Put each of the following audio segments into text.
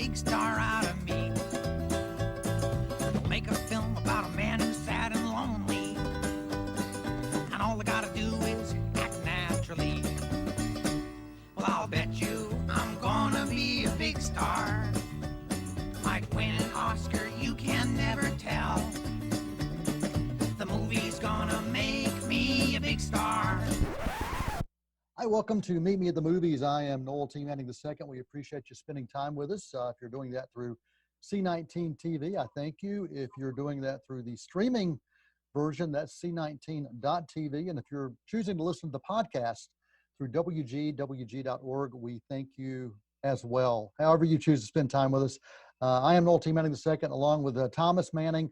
big star out of me. Make a film about a man who's sad and lonely, and all I gotta do is act naturally. Well, I'll bet you I'm gonna be a big star. Might win an Oscar, you can never tell. The movie's gonna make me a big star. Hi, welcome to Meet Me at the Movies. I am Noel T. Manning II. We appreciate you spending time with us. If you're doing that through C19 TV, I thank you. If you're doing that through the streaming version, that's c19.tv. And if you're choosing to listen to the podcast through wg.org, we thank you as well. However you choose to spend time with us. I am Noel T. Manning II, along with Thomas Manning.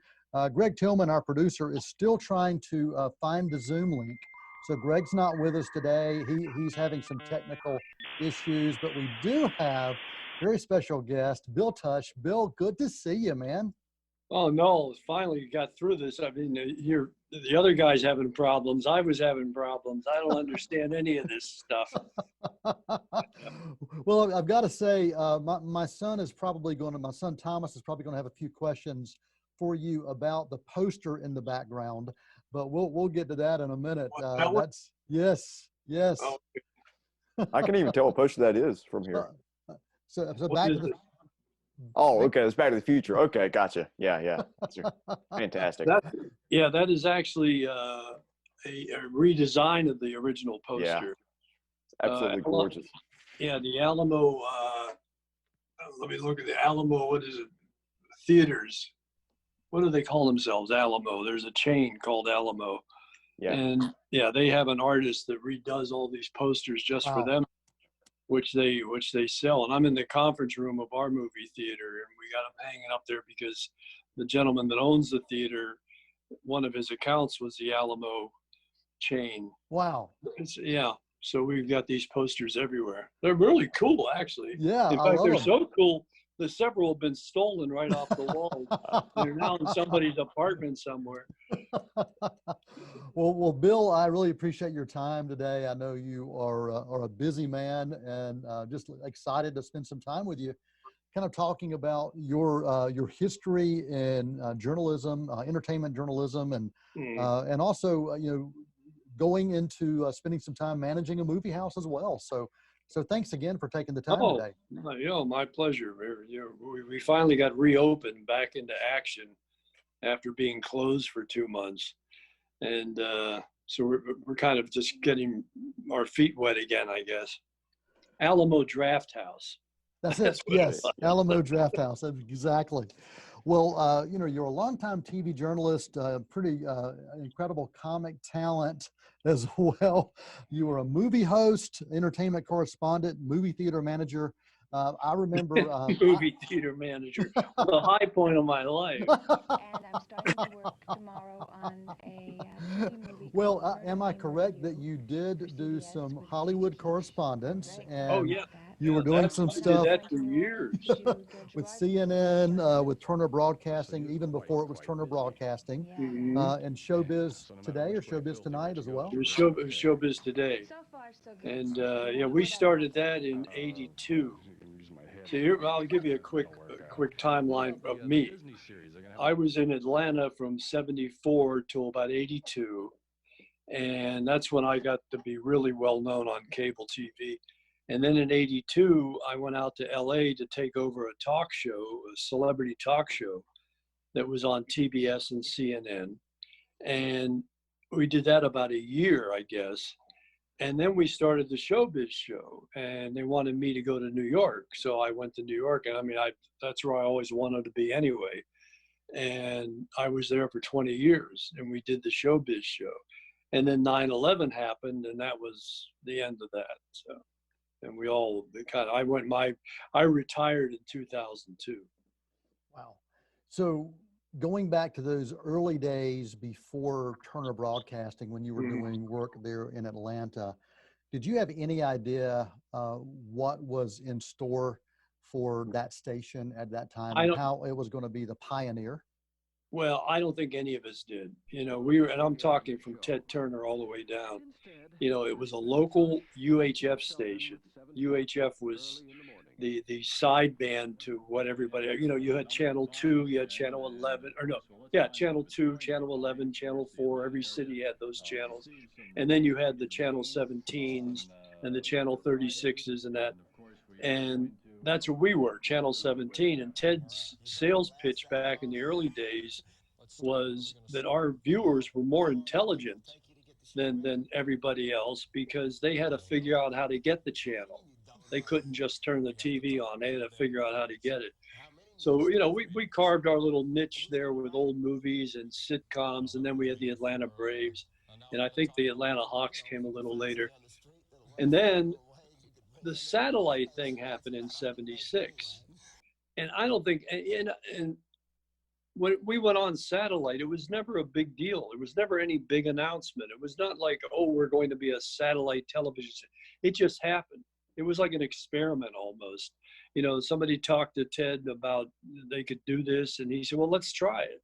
Greg Tillman, our producer, is still trying to find the Zoom link. So Greg's not with us today. He's having some technical issues, but we do have a very special guest, Bill Tush. Bill, good to see you, man. Oh, no, finally you got through this. I mean, the other guy's having problems. I was having problems. I don't understand any of this stuff. Well, I've got to say, my son Thomas is probably going to have a few questions for you about the poster in the background, but we'll get to that in a minute. Yes. Oh. I can't even tell what poster that is from here. So back to the. Oh, okay. It's Back to the Future. Okay, gotcha. Yeah. That's fantastic. That is actually a redesign of the original poster. Yeah. Absolutely gorgeous. Yeah, the Alamo. Let me look at the Alamo. What is it? Theaters. What do they call themselves? Alamo. There's a chain called Alamo. Yeah. And yeah, they have an artist that redoes all these posters just for them, which they sell. And I'm in the conference room of our movie theater, and we got them hanging up there because the gentleman that owns the theater, one of his accounts was the Alamo chain. Wow. Yeah. So we've got these posters everywhere. They're really cool, actually. Yeah. In fact, they're so cool. The several have been stolen right off the wall. They're now in somebody's apartment somewhere. Well, Bill, I really appreciate your time today. I know you are a busy man, and just excited to spend some time with you, kind of talking about your history in journalism, entertainment journalism, and also going into spending some time managing a movie house as well. So thanks again for taking the time today. My pleasure. We finally got reopened back into action after being closed for 2 months. And so we're kind of just getting our feet wet again, I guess. Alamo Draft House. That's it. Yes, Alamo Draft House. Exactly. Well, you're a longtime TV journalist, pretty incredible comic talent as well. You were a movie host, entertainment correspondent, movie theater manager. I remember movie theater manager, the high point of my life. And I'm starting to work tomorrow on a movie. Well, am I correct that you did do some Hollywood correspondence? And you were doing some stuff. Did that for years. With CNN, with Turner Broadcasting, even before it was Turner Broadcasting, and Showbiz Today or Showbiz Tonight as well? It was Showbiz Today. And we started that in '82. So here, I'll give you a quick timeline of me. I was in Atlanta from '74 till about '82, and that's when I got to be really well known on cable TV. And then in '82, I went out to LA to take over a talk show, a celebrity talk show that was on TBS and CNN. And we did that about a year, I guess. And then we started the Showbiz show, and they wanted me to go to New York. So I went to New York, and I mean, that's where I always wanted to be anyway. And I was there for 20 years, and we did the Showbiz show. And then 9/11 happened, and that was the end of that. So, and we all I retired in 2002. Wow. So going back to those early days before Turner Broadcasting, when you were doing work there in Atlanta, did you have any idea what was in store for that station at that time, and how it was going to be the pioneer? Well, I don't think any of us did. And I'm talking from Ted Turner all the way down. It was a local UHF station. UHF was the sideband to what everybody, you had channel 2, you had channel 11, or no, yeah, channel 2, channel 11, channel 4, every city had those channels. And then you had the channel 17s and the channel 36s and that. And that's where we were, channel 17. And Ted's sales pitch back in the early days was that our viewers were more intelligent than everybody else, because they had to figure out how to get the channel. They couldn't just turn the TV on. They had to figure out how to get it. So, we carved our little niche there with old movies and sitcoms, and then we had the Atlanta Braves. And I think the Atlanta Hawks came a little later. And then the satellite thing happened in 76. And I don't think, and when we went on satellite, it was never a big deal. It was never any big announcement. It was not like, oh, we're going to be a satellite television. It just happened. It was like an experiment almost. Somebody talked to Ted about they could do this, and he said, well, let's try it.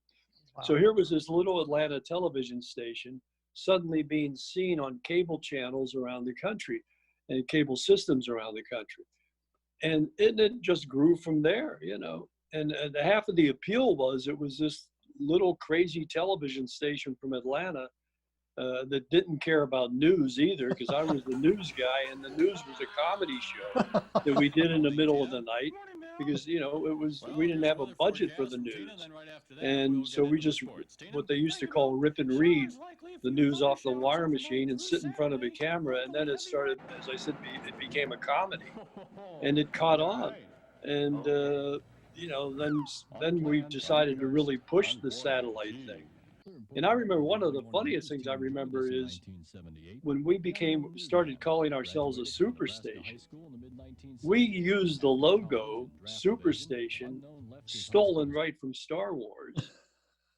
Wow. So here was this little Atlanta television station suddenly being seen on cable channels around the country and cable systems around the country. And it just grew from there, And half of the appeal was it was this little crazy television station from Atlanta that didn't care about news either, because I was the news guy, and the news was a comedy show that we did in the middle of the night, because we didn't have a budget for the news, and so we just, what they used to call rip and read the news off the wire machine and sit in front of a camera, and then it started, as I said, it became a comedy, and it caught on, and then we decided to really push the satellite thing. And I remember one of the funniest things I remember is when we started calling ourselves a superstation, we used the logo Superstation, stolen right from Star Wars.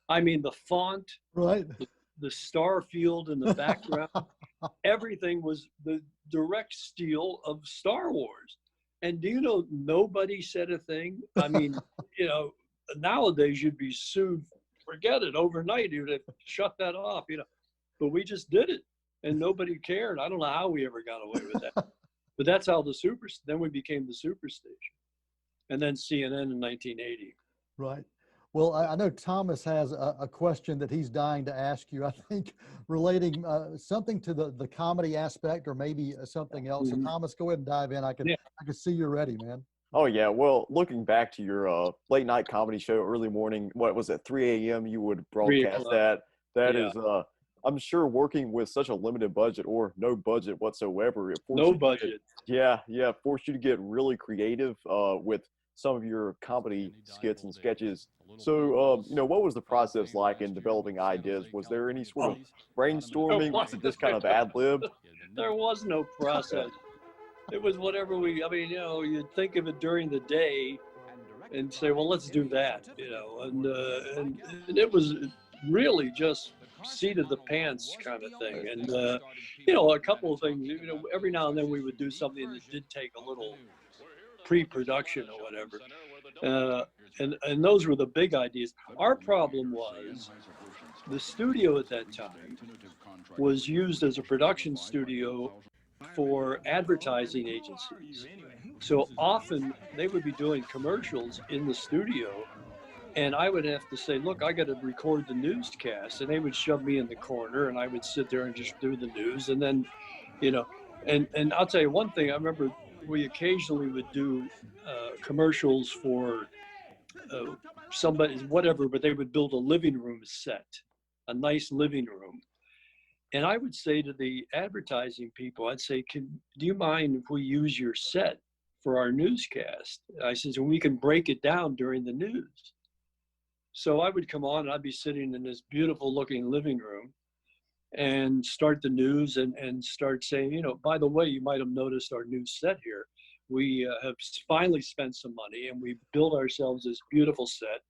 I mean, the font, right, the star field in the background, everything was the direct steal of Star Wars. And nobody said a thing. I mean, nowadays you'd be sued, forget it, overnight. You'd have shut that off, But we just did it, and nobody cared. I don't know how we ever got away with that. But that's how then we became the Superstation. And then CNN in 1980. Right. Well, I know Thomas has a question that he's dying to ask you, I think, relating something to the comedy aspect, or maybe something else. So Thomas, go ahead and dive in. I can see you're ready, man. Oh, yeah. Well, looking back to your late night comedy show, early morning, what was it, 3 a.m. you would broadcast that? That is, I'm sure, working with such a limited budget or no budget whatsoever. Forced you to get really creative with some of your comedy skits and sketches. So, what was the process like in developing ideas? Was there any sort of brainstorming? Was it just kind of ad-lib? There was no process. It was whatever you'd think of it during the day and say, well, let's do that, and it was really just seat of the pants kind of thing. And, a couple of things, every now and then we would do something that did take a little pre-production or whatever. And those were the big ideas. Our problem was the studio at that time was used as a production studio for advertising agencies. So often they would be doing commercials in the studio, and I would have to say, look, I got to record the newscast, and they would shove me in the corner, and I would sit there and just do the news. And then, and I'll tell you one thing, I remember we occasionally would do commercials for somebody, whatever, but they would build a living room set, a nice living room. And I would say to the advertising people, I'd say, do you mind if we use your set for our newscast? I said, we can break it down during the news. So I would come on and I'd be sitting in this beautiful looking living room and start the news and start saying, by the way, you might have noticed our new set here. We have finally spent some money and we built ourselves this beautiful set,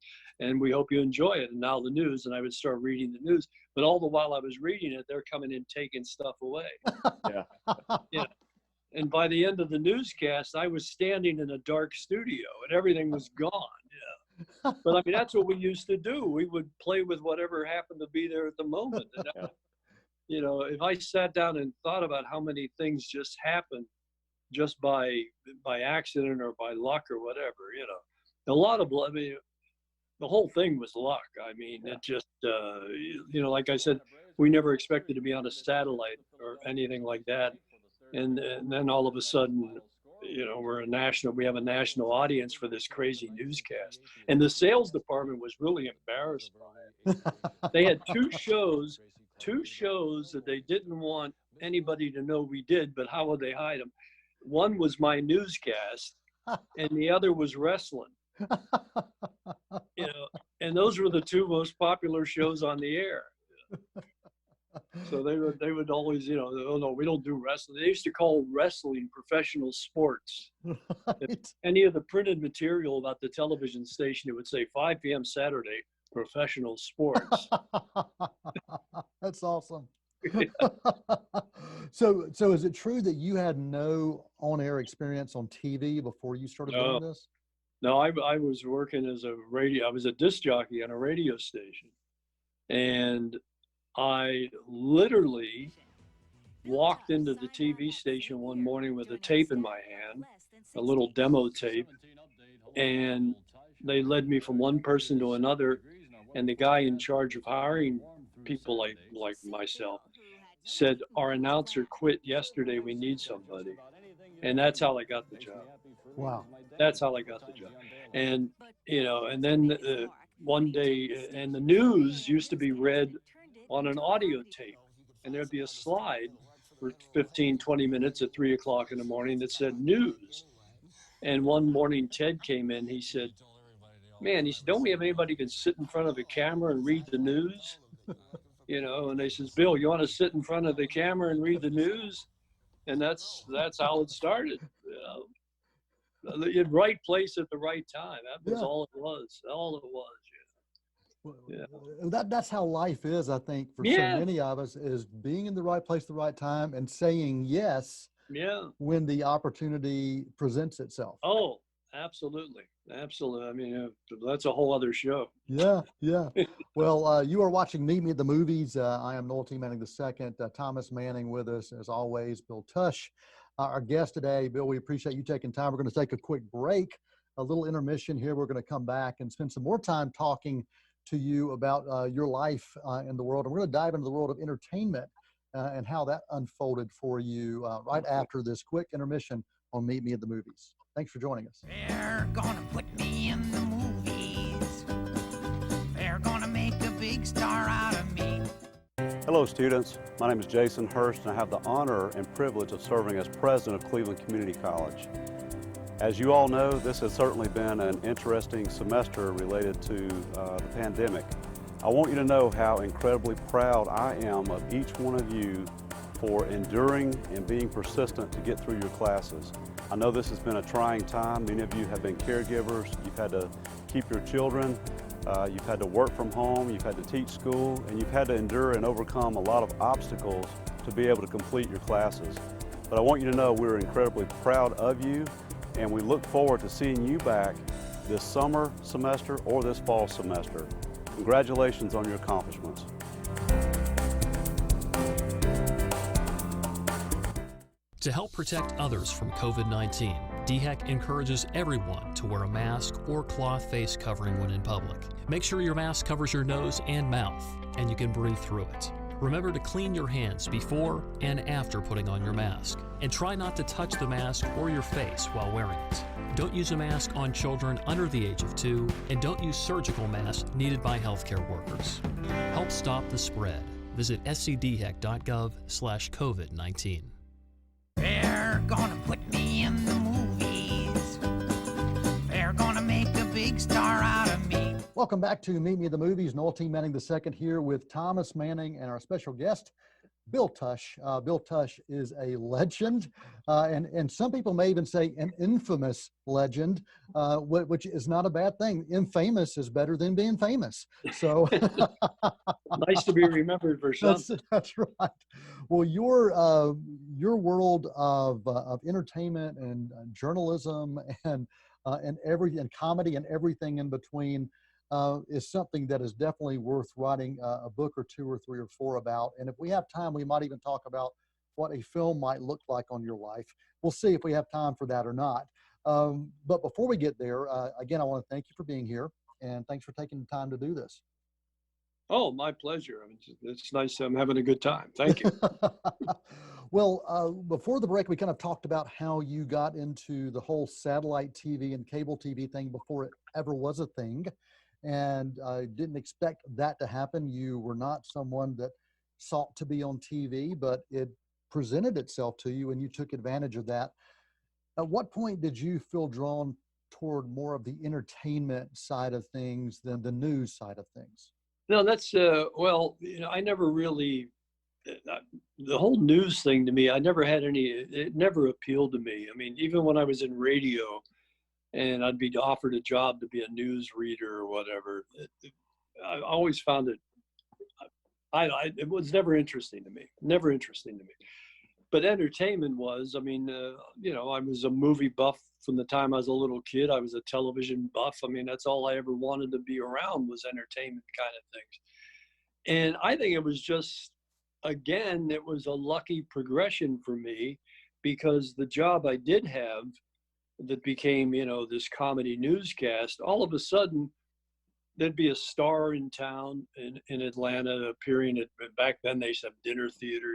and we hope you enjoy it. And now the news, and I would start reading the news. But all the while I was reading it, they're coming in taking stuff away. Yeah. And by the end of the newscast, I was standing in a dark studio and everything was gone. Yeah. But I mean, that's what we used to do. We would play with whatever happened to be there at the moment. And, if I sat down and thought about how many things just happened just by accident or by luck or whatever, you know. A lot of, I mean, the whole thing was luck. I mean, it just, you know, like I said, we never expected to be on a satellite or anything like that. And then all of a sudden, you know, we have a national audience for this crazy newscast. And the sales department was really embarrassed by it. They had two shows that they didn't want anybody to know we did, but how would they hide them? One was my newscast and the other was wrestling. You know, and those were the two most popular shows on the air. So they would always, you know, oh no, we don't do wrestling. They used to call wrestling professional sports. If any of the printed material about the television station, it would say 5 p.m. Saturday, professional sports. That's awesome. So is it true that you had no on-air experience on TV before you started doing this? No, I was working as I was a disc jockey on a radio station. And I literally walked into the TV station one morning with a tape in my hand, a little demo tape, and they led me from one person to another. And the guy in charge of hiring people like myself said, "Our announcer quit yesterday. We need somebody." And that's how I got the job. Wow. That's how I got the job. And, you know, and then one day, and the news used to be read on an audio tape, and there'd be a slide for 15, 20 minutes at 3 o'clock in the morning that said news. And one morning Ted came in, he said, "Man," he said, "don't we have anybody who can sit in front of a camera and read the news?" You know, and they says, "Bill, you want to sit in front of the camera and read the news?" And that's how it started. You know, the right place at the right time. That was all it was. All it was. Yeah. That's how life is, I think, for so many of us, is being in the right place at the right time and saying yes when the opportunity presents itself. Oh, absolutely. Absolutely. I mean, that's a whole other show. Yeah. Well, you are watching Meet Me at the Movies. I am Noel T. Manning II. Thomas Manning with us, as always. Bill Tush, our guest today. Bill, we appreciate you taking time. We're going to take a quick break, a little intermission here. We're going to come back and spend some more time talking to you about your life in the world. And we're going to dive into the world of entertainment and how that unfolded for you right after this quick intermission on Meet Me at the Movies. Thanks for joining us. They're gonna put me in the movies. They're gonna make a big star out of me. Hello students, my name is Jason Hurst and I have the honor and privilege of serving as president of Cleveland Community College. As you all know, this has certainly been an interesting semester related to the pandemic. I want you to know how incredibly proud I am of each one of you for enduring and being persistent to get through your classes. I know this has been a trying time. Many of you have been caregivers. You've had to keep your children. You've had to work from home. You've had to teach school. And you've had to endure and overcome a lot of obstacles to be able to complete your classes. But I want you to know we're incredibly proud of you, and we look forward to seeing you back this summer semester or this fall semester. Congratulations on your accomplishments. To help protect others from COVID-19, DHEC encourages everyone to wear a mask or cloth face covering when in public. Make sure your mask covers your nose and mouth, and you can breathe through it. Remember to clean your hands before and after putting on your mask, and try not to touch the mask or your face while wearing it. Don't use a mask on children under the age of 2, and don't use surgical masks needed by healthcare workers. Help stop the spread. Visit scdhec.gov/COVID-19. They're gonna put me in the movies. They're gonna make a big star out of me. Welcome back to Meet Me at the Movies. Noel T. Manning II here with Thomas Manning and our special guest, Bill Tush. Bill Tush is a legend, and some people may even say an infamous legend, which is not a bad thing. Infamous is better than being famous. So nice to be remembered for something. That's right. Well, your world of entertainment and journalism and comedy and everything in between is something that is definitely worth writing a book or 2 or 3 or 4 about. And if we have time, we might even talk about what a film might look like on your life. We'll see if we have time for that or not. But before we get there, again, I want to thank you for being here, and thanks for taking the time to do this. Oh, my pleasure. I mean, it's nice. I'm having a good time. Thank you. Well, before the break, we kind of talked about how you got into the whole satellite TV and cable TV thing before it ever was a thing. And I didn't expect that to happen. You were not someone that sought to be on TV, but it presented itself to you and you took advantage of that. At what point did you feel drawn toward more of the entertainment side of things than the news side of things? No, that's, well, I never really, the whole news thing to me, I never had any, it never appealed to me. I mean, even when I was in radio and I'd be offered a job to be a news reader or whatever, I always found it, it was never interesting to me, never interesting to me. But entertainment was, I mean, I was a movie buff from the time I was a little kid. I was a television buff. I mean, that's all I ever wanted to be around was entertainment kind of things. And I think it was just, again, it was a lucky progression for me because the job I did have that became, this comedy newscast, all of a sudden, there'd be a star in town in Atlanta appearing at, back then they said dinner theater,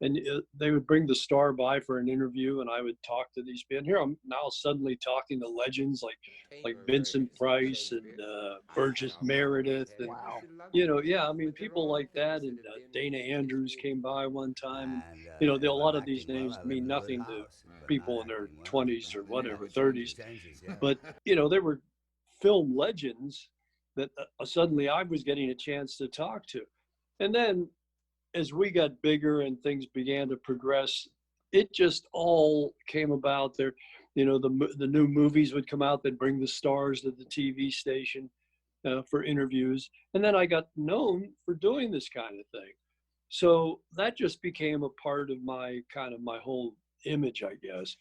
and they would bring the star by for an interview and I would talk to these people. And here I'm now suddenly talking to legends like Vincent Price and Burgess Meredith. And, Wow. I mean, people like that. And Dana Andrews came by one time. And, a lot of these names mean nothing to people in their 20s or whatever, 30s. But, they were film legends that suddenly I was getting a chance to talk to. And then as we got bigger and things began to progress, it just all came about there. The new movies would come out that bring the stars to the TV station for interviews. And then I got known for doing this kind of thing. So that just became a part of my whole image, I guess.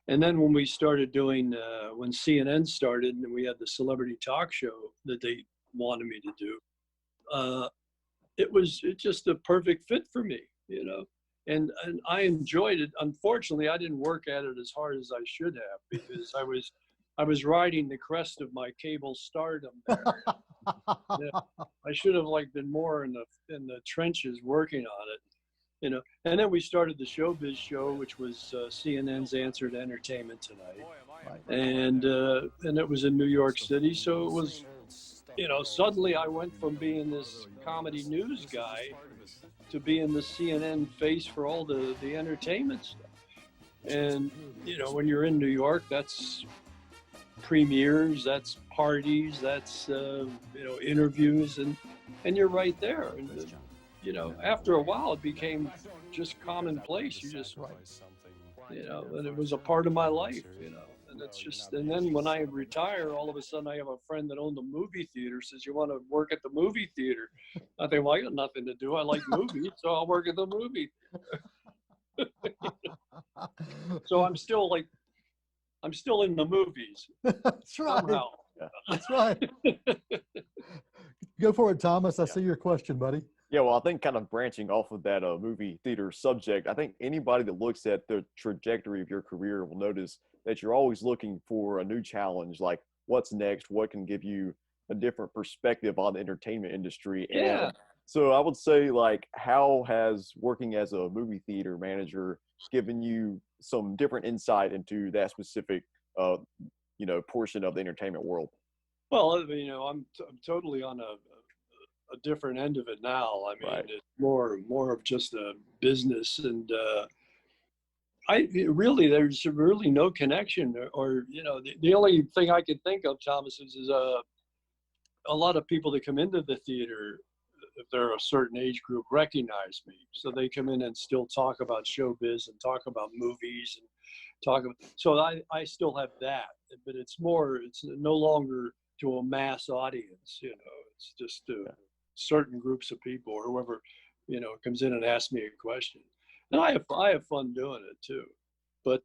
And then when we started doing, when CNN started and we had the celebrity talk show that they wanted me to do, it was just a perfect fit for me, and I enjoyed it. Unfortunately, I didn't work at it as hard as I should have because I was riding the crest of my cable stardom there. I should have been more in the trenches working on it, And then we started the Showbiz Show, which was CNN's answer to Entertainment Tonight, and it was in New York City, so it was. Suddenly I went from being this comedy news guy to being the CNN face for all the entertainment stuff. And, when you're in New York, that's premieres, that's parties, that's, interviews, and you're right there. And, after a while, it became just commonplace. You just, and it was a part of my life, And it's just, and then when I retire, all of a sudden I have a friend that owned a movie theater, says, "You want to work at the movie theater?" I think, well, I got nothing to do. I like movies, so I'll work at the movie. So I'm still in the movies. That's right. Somehow. That's right. Go for it, Thomas. I see your question, buddy. Yeah, well, I think kind of branching off of that movie theater subject, I think anybody that looks at the trajectory of your career will notice that you're always looking for a new challenge, like what's next, what can give you a different perspective on the entertainment industry. Yeah. And so I would say, how has working as a movie theater manager given you some different insight into that specific, portion of the entertainment world? Well, I'm totally on a different end of it now. I mean, Right. It's more of just a business, and there's really no connection, or the only thing I could think of, Thomas, is a lot of people that come into the theater, if they're a certain age group, recognize me, so they come in and still talk about showbiz and talk about movies and so I still have that, but it's no longer to a mass audience, it's just to certain groups of people or whoever, comes in and asks me a question. And I have fun doing it too. But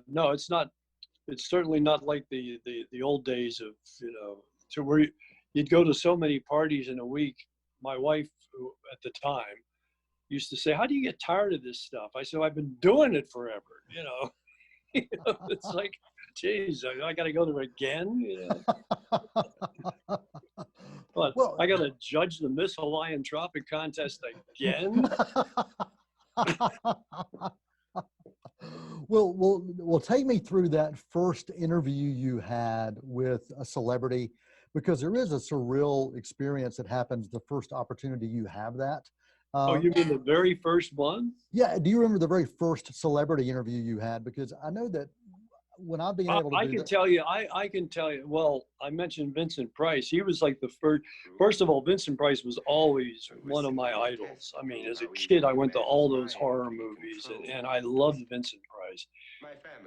no, it's certainly not like the old days of, to where you'd go to so many parties in a week. My wife, who, at the time, used to say, "How do you get tired of this stuff?" I said, "I've been doing it forever." You know, it's like, geez, I got to go there again. You know? But Well, I got to judge the Miss Hawaiian Tropic Contest again. well, take me through that first interview you had with a celebrity, because there is a surreal experience that happens the first opportunity you have that. Oh, you mean the very first one? Yeah. Do you remember the very first celebrity interview you had? Because I know that when I've been able to I do can that. tell you, I can tell you, well, I mentioned Vincent Price. He was like the first of all, Vincent Price was always one of my idols. I mean, as a kid, I went to all those horror movies and I loved Vincent Price.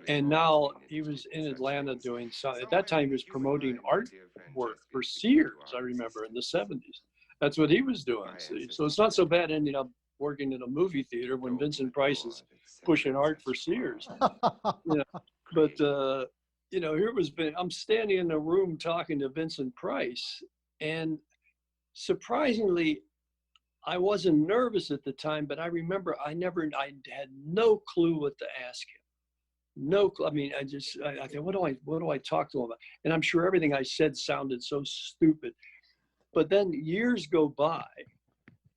And now he was in Atlanta doing some, at that time he was promoting artwork for Sears, I remember, in the 70s. That's what he was doing. So it's not so bad ending up working in a movie theater when Vincent Price is pushing art for Sears. You know, but you know, I'm standing in a room talking to Vincent Price, and surprisingly, I wasn't nervous at the time, but I remember I had no clue what to ask him. No clue. I mean, I thought, what do I talk to him about? And I'm sure everything I said sounded so stupid. But then years go by,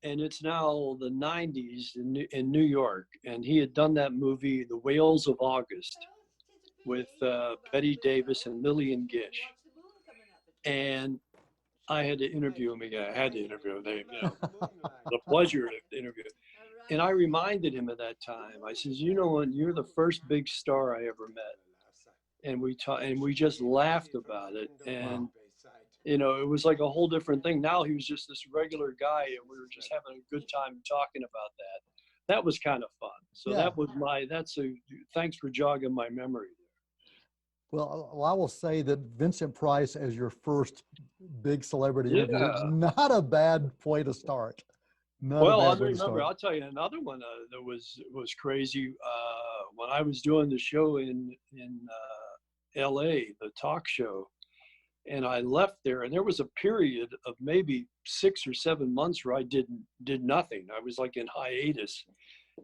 and it's now the 90s in New York, and he had done that movie, The Whales of August, with Betty Davis and Lillian Gish. And I had to interview him again. I had to interview him. You know, the pleasure to interview him. And I reminded him at that time, I says, you know what, you're the first big star I ever met. And we just laughed about it. And, you know, it was like a whole different thing. Now he was just this regular guy, and we were just having a good time talking about that. That was kind of fun. So Yeah. thanks for jogging my memory. Well, I will say that Vincent Price as your first big celebrity interview, Yeah. not a bad way to start. Well, I remember, I'll tell you another one that was crazy. When I was doing the show in LA, the talk show, and I left there, and there was a period of maybe 6 or 7 months where I did nothing. I was like in hiatus.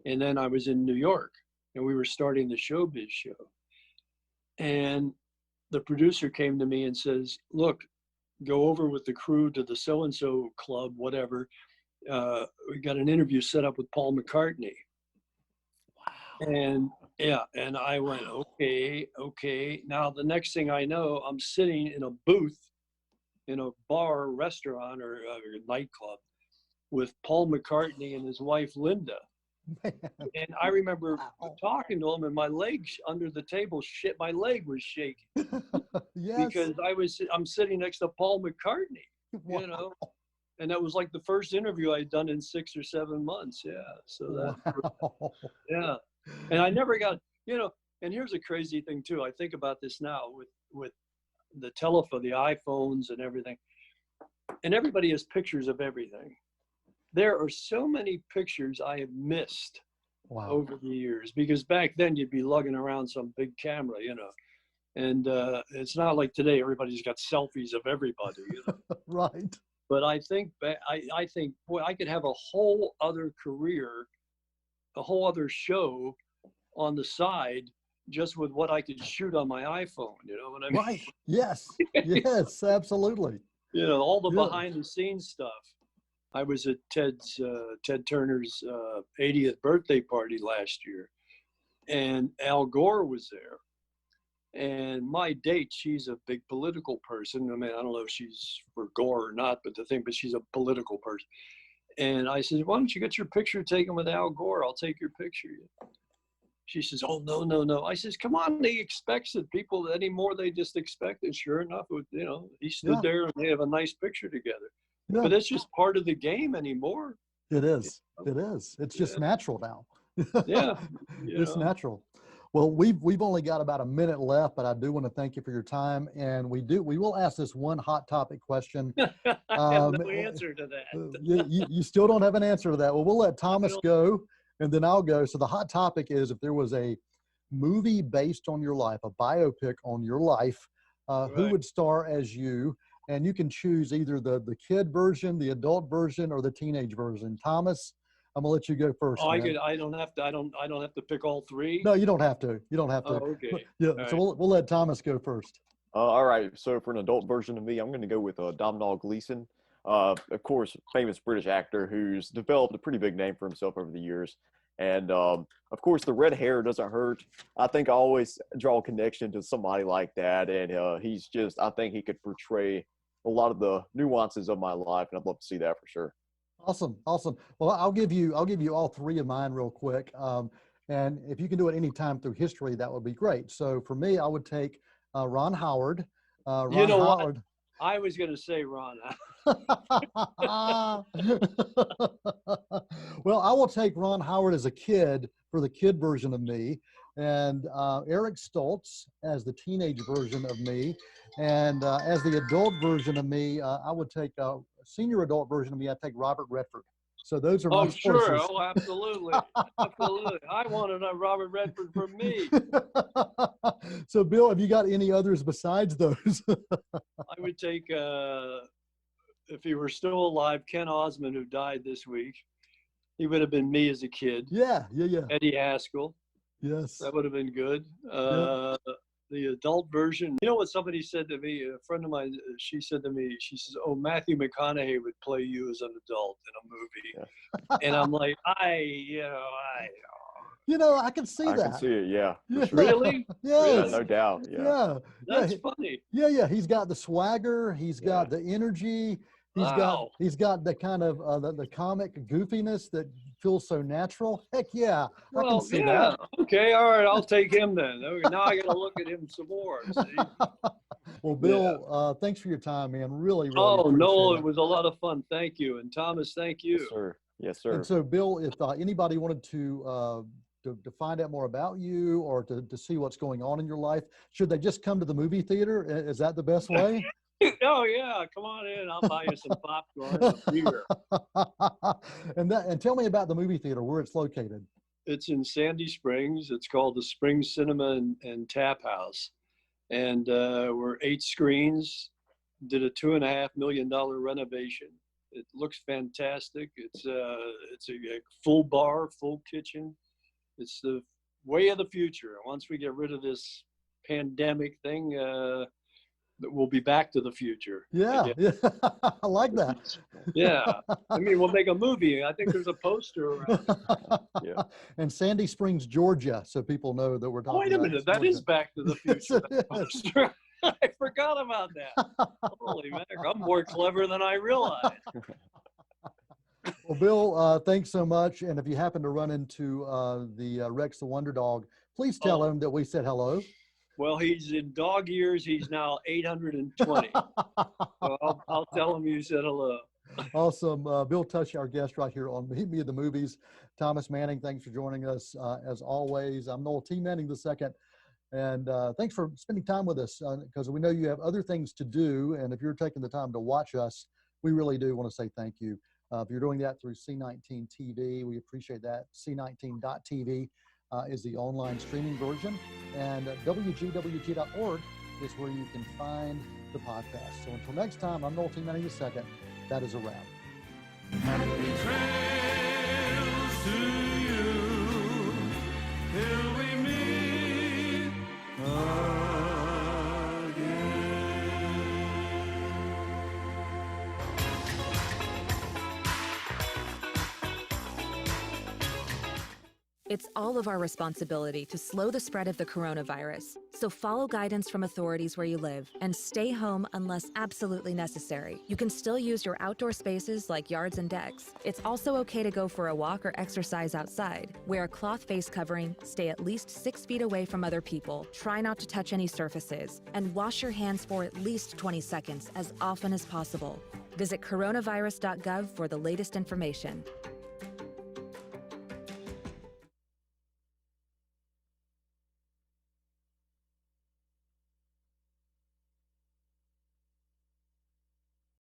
And then I was in New York, and we were starting the Showbiz show. And the producer came to me and says, look, go over with the crew to the so-and-so club, whatever. We got an interview set up with Paul McCartney. Wow. And yeah, and I went, okay. Now the next thing I know, I'm sitting in a booth in a bar, restaurant, or nightclub with Paul McCartney and his wife, Linda. And I remember talking to him, and my legs under the table, my leg was shaking. Yes. Because I'm sitting next to Paul McCartney, Wow. you know, and that was like the first interview I'd done in 6 or 7 months. Yeah. So Wow. yeah. And I never got, you know, and here's a crazy thing too. I think about this now with the telephone, the iPhones and everything, and everybody has pictures of everything. There are so many pictures I have missed over the years, because back then you'd be lugging around some big camera, you know, and it's not like today, everybody's got selfies of everybody, you know. Right. But I think, boy, I could have a whole other career, a whole other show on the side just with what I could shoot on my iPhone, you know what I mean? Right. Yes. Yes, absolutely. You know, all the behind the scenes stuff. I was at Ted Turner's 80th birthday party last year, and Al Gore was there. And my date, she's a big political person. I mean, I don't know if she's for Gore or not, but she's a political person. And I said, why don't you get your picture taken with Al Gore? I'll take your picture. She says, oh, no. I says, come on, he expects it. People anymore, they just expect it. Sure enough, you know, he stood there and they have a nice picture together. Yeah. But it's just part of the game anymore. It is. It is. It's just natural now. Yeah. It's natural. Well, we've only got about a minute left, but I do want to thank you for your time. And we will ask this one hot topic question. I have no answer to that. You still don't have an answer to that. Well, we'll let Thomas go, and then I'll go. So the hot topic is, if there was a movie based on your life, a biopic on your life, who would star as you? And you can choose either the kid version, the adult version, or the teenage version. Thomas, I'm gonna let you go first. Oh, man. I don't have to pick all three. No, you don't have to. You don't have to. Oh, okay. Yeah. All So right. we'll let Thomas go first. All right. So for an adult version of me, I'm going to go with Domhnall Gleeson. Of course, famous British actor who's developed a pretty big name for himself over the years. And of course, the red hair doesn't hurt. I think I always draw a connection to somebody like that. And I think he could portray a lot of the nuances of my life. And I'd love to see that for sure. Awesome. Well, I'll give you all three of mine real quick. And if you can do it any time through history, that would be great. So for me, I would take Ron Howard. You know what? I was going to say Ron. Well, I will take Ron Howard as a kid for the kid version of me, and Eric Stoltz as the teenage version of me, and as the adult version of me, I would take a senior adult version of me. I'd take Robert Redford. So those are my choices. Sure. Oh, absolutely. Absolutely. I wanted a Robert Redford for me. So, Bill, have you got any others besides those? I would take, if he were still alive, Ken Osmond, who died this week. He would have been me as a kid. Yeah. Eddie Haskell. Yes. That would have been good. The adult version. You know what somebody said to me? A friend of mine, she said to me, she says, "Oh, Matthew McConaughey would play you as an adult in a movie." Yeah. And I'm like, I can see I that. can see it. Yeah. Yeah. Sure. Really? Yes. Yeah, no doubt. Yeah. That's funny. Yeah. He's got the swagger. He's got the energy. He's got the kind of the comic goofiness that feels so natural. Heck yeah, I can see that. Okay, all right, I'll take him then. Okay, now I got to look at him some more. See? Well, Bill, thanks for your time, man. Really. Oh, Noel, it was a lot of fun. Thank you, and Thomas, thank you. Yes, sir. Yes, sir. And so, Bill, if anybody wanted to find out more about you or to see what's going on in your life, should they just come to the movie theater? Is that the best way? Oh yeah, come on in. I'll buy you some popcorn and a beer. And tell me about the movie theater, where it's located. It's in Sandy Springs. It's called the Springs Cinema and Tap House, and we're 8 screens. Did a $2.5 million renovation. It looks fantastic. It's a full bar, full kitchen. It's the way of the future. Once we get rid of this pandemic thing, we'll be back to the future. Yeah. I like that. Yeah. I mean, we'll make a movie. I think there's a poster around. Yeah. And Sandy Springs, Georgia, so people know that we're talking Wait a minute. That Georgia. is Back to the Future. Yes, it is. I forgot about that. Holy mackerel. I'm more clever than I realized. Well, Bill, thanks so much. And if you happen to run into the Rex the Wonder Dog, please tell him that we said hello. Well, he's in dog years. He's now 820. So I'll tell him you said hello. Awesome. Bill Tush, our guest right here on Meet Me at the Movies. Thomas Manning, thanks for joining us. As always, I'm Noel T. Manning II. And thanks for spending time with us because we know you have other things to do. And if you're taking the time to watch us, we really do want to say thank you. If you're doing that through C19 TV, we appreciate that. C19.tv is the online streaming version. And WGWG.org is where you can find the podcast. So until next time, I'm Noel T. Manning II. That is a wrap. Happy trails to you till we meet again. It's all of our responsibility to slow the spread of the coronavirus. So follow guidance from authorities where you live and stay home unless absolutely necessary. You can still use your outdoor spaces like yards and decks. It's also okay to go for a walk or exercise outside. Wear a cloth face covering, stay at least 6 feet away from other people, try not to touch any surfaces, and wash your hands for at least 20 seconds as often as possible. Visit coronavirus.gov for the latest information.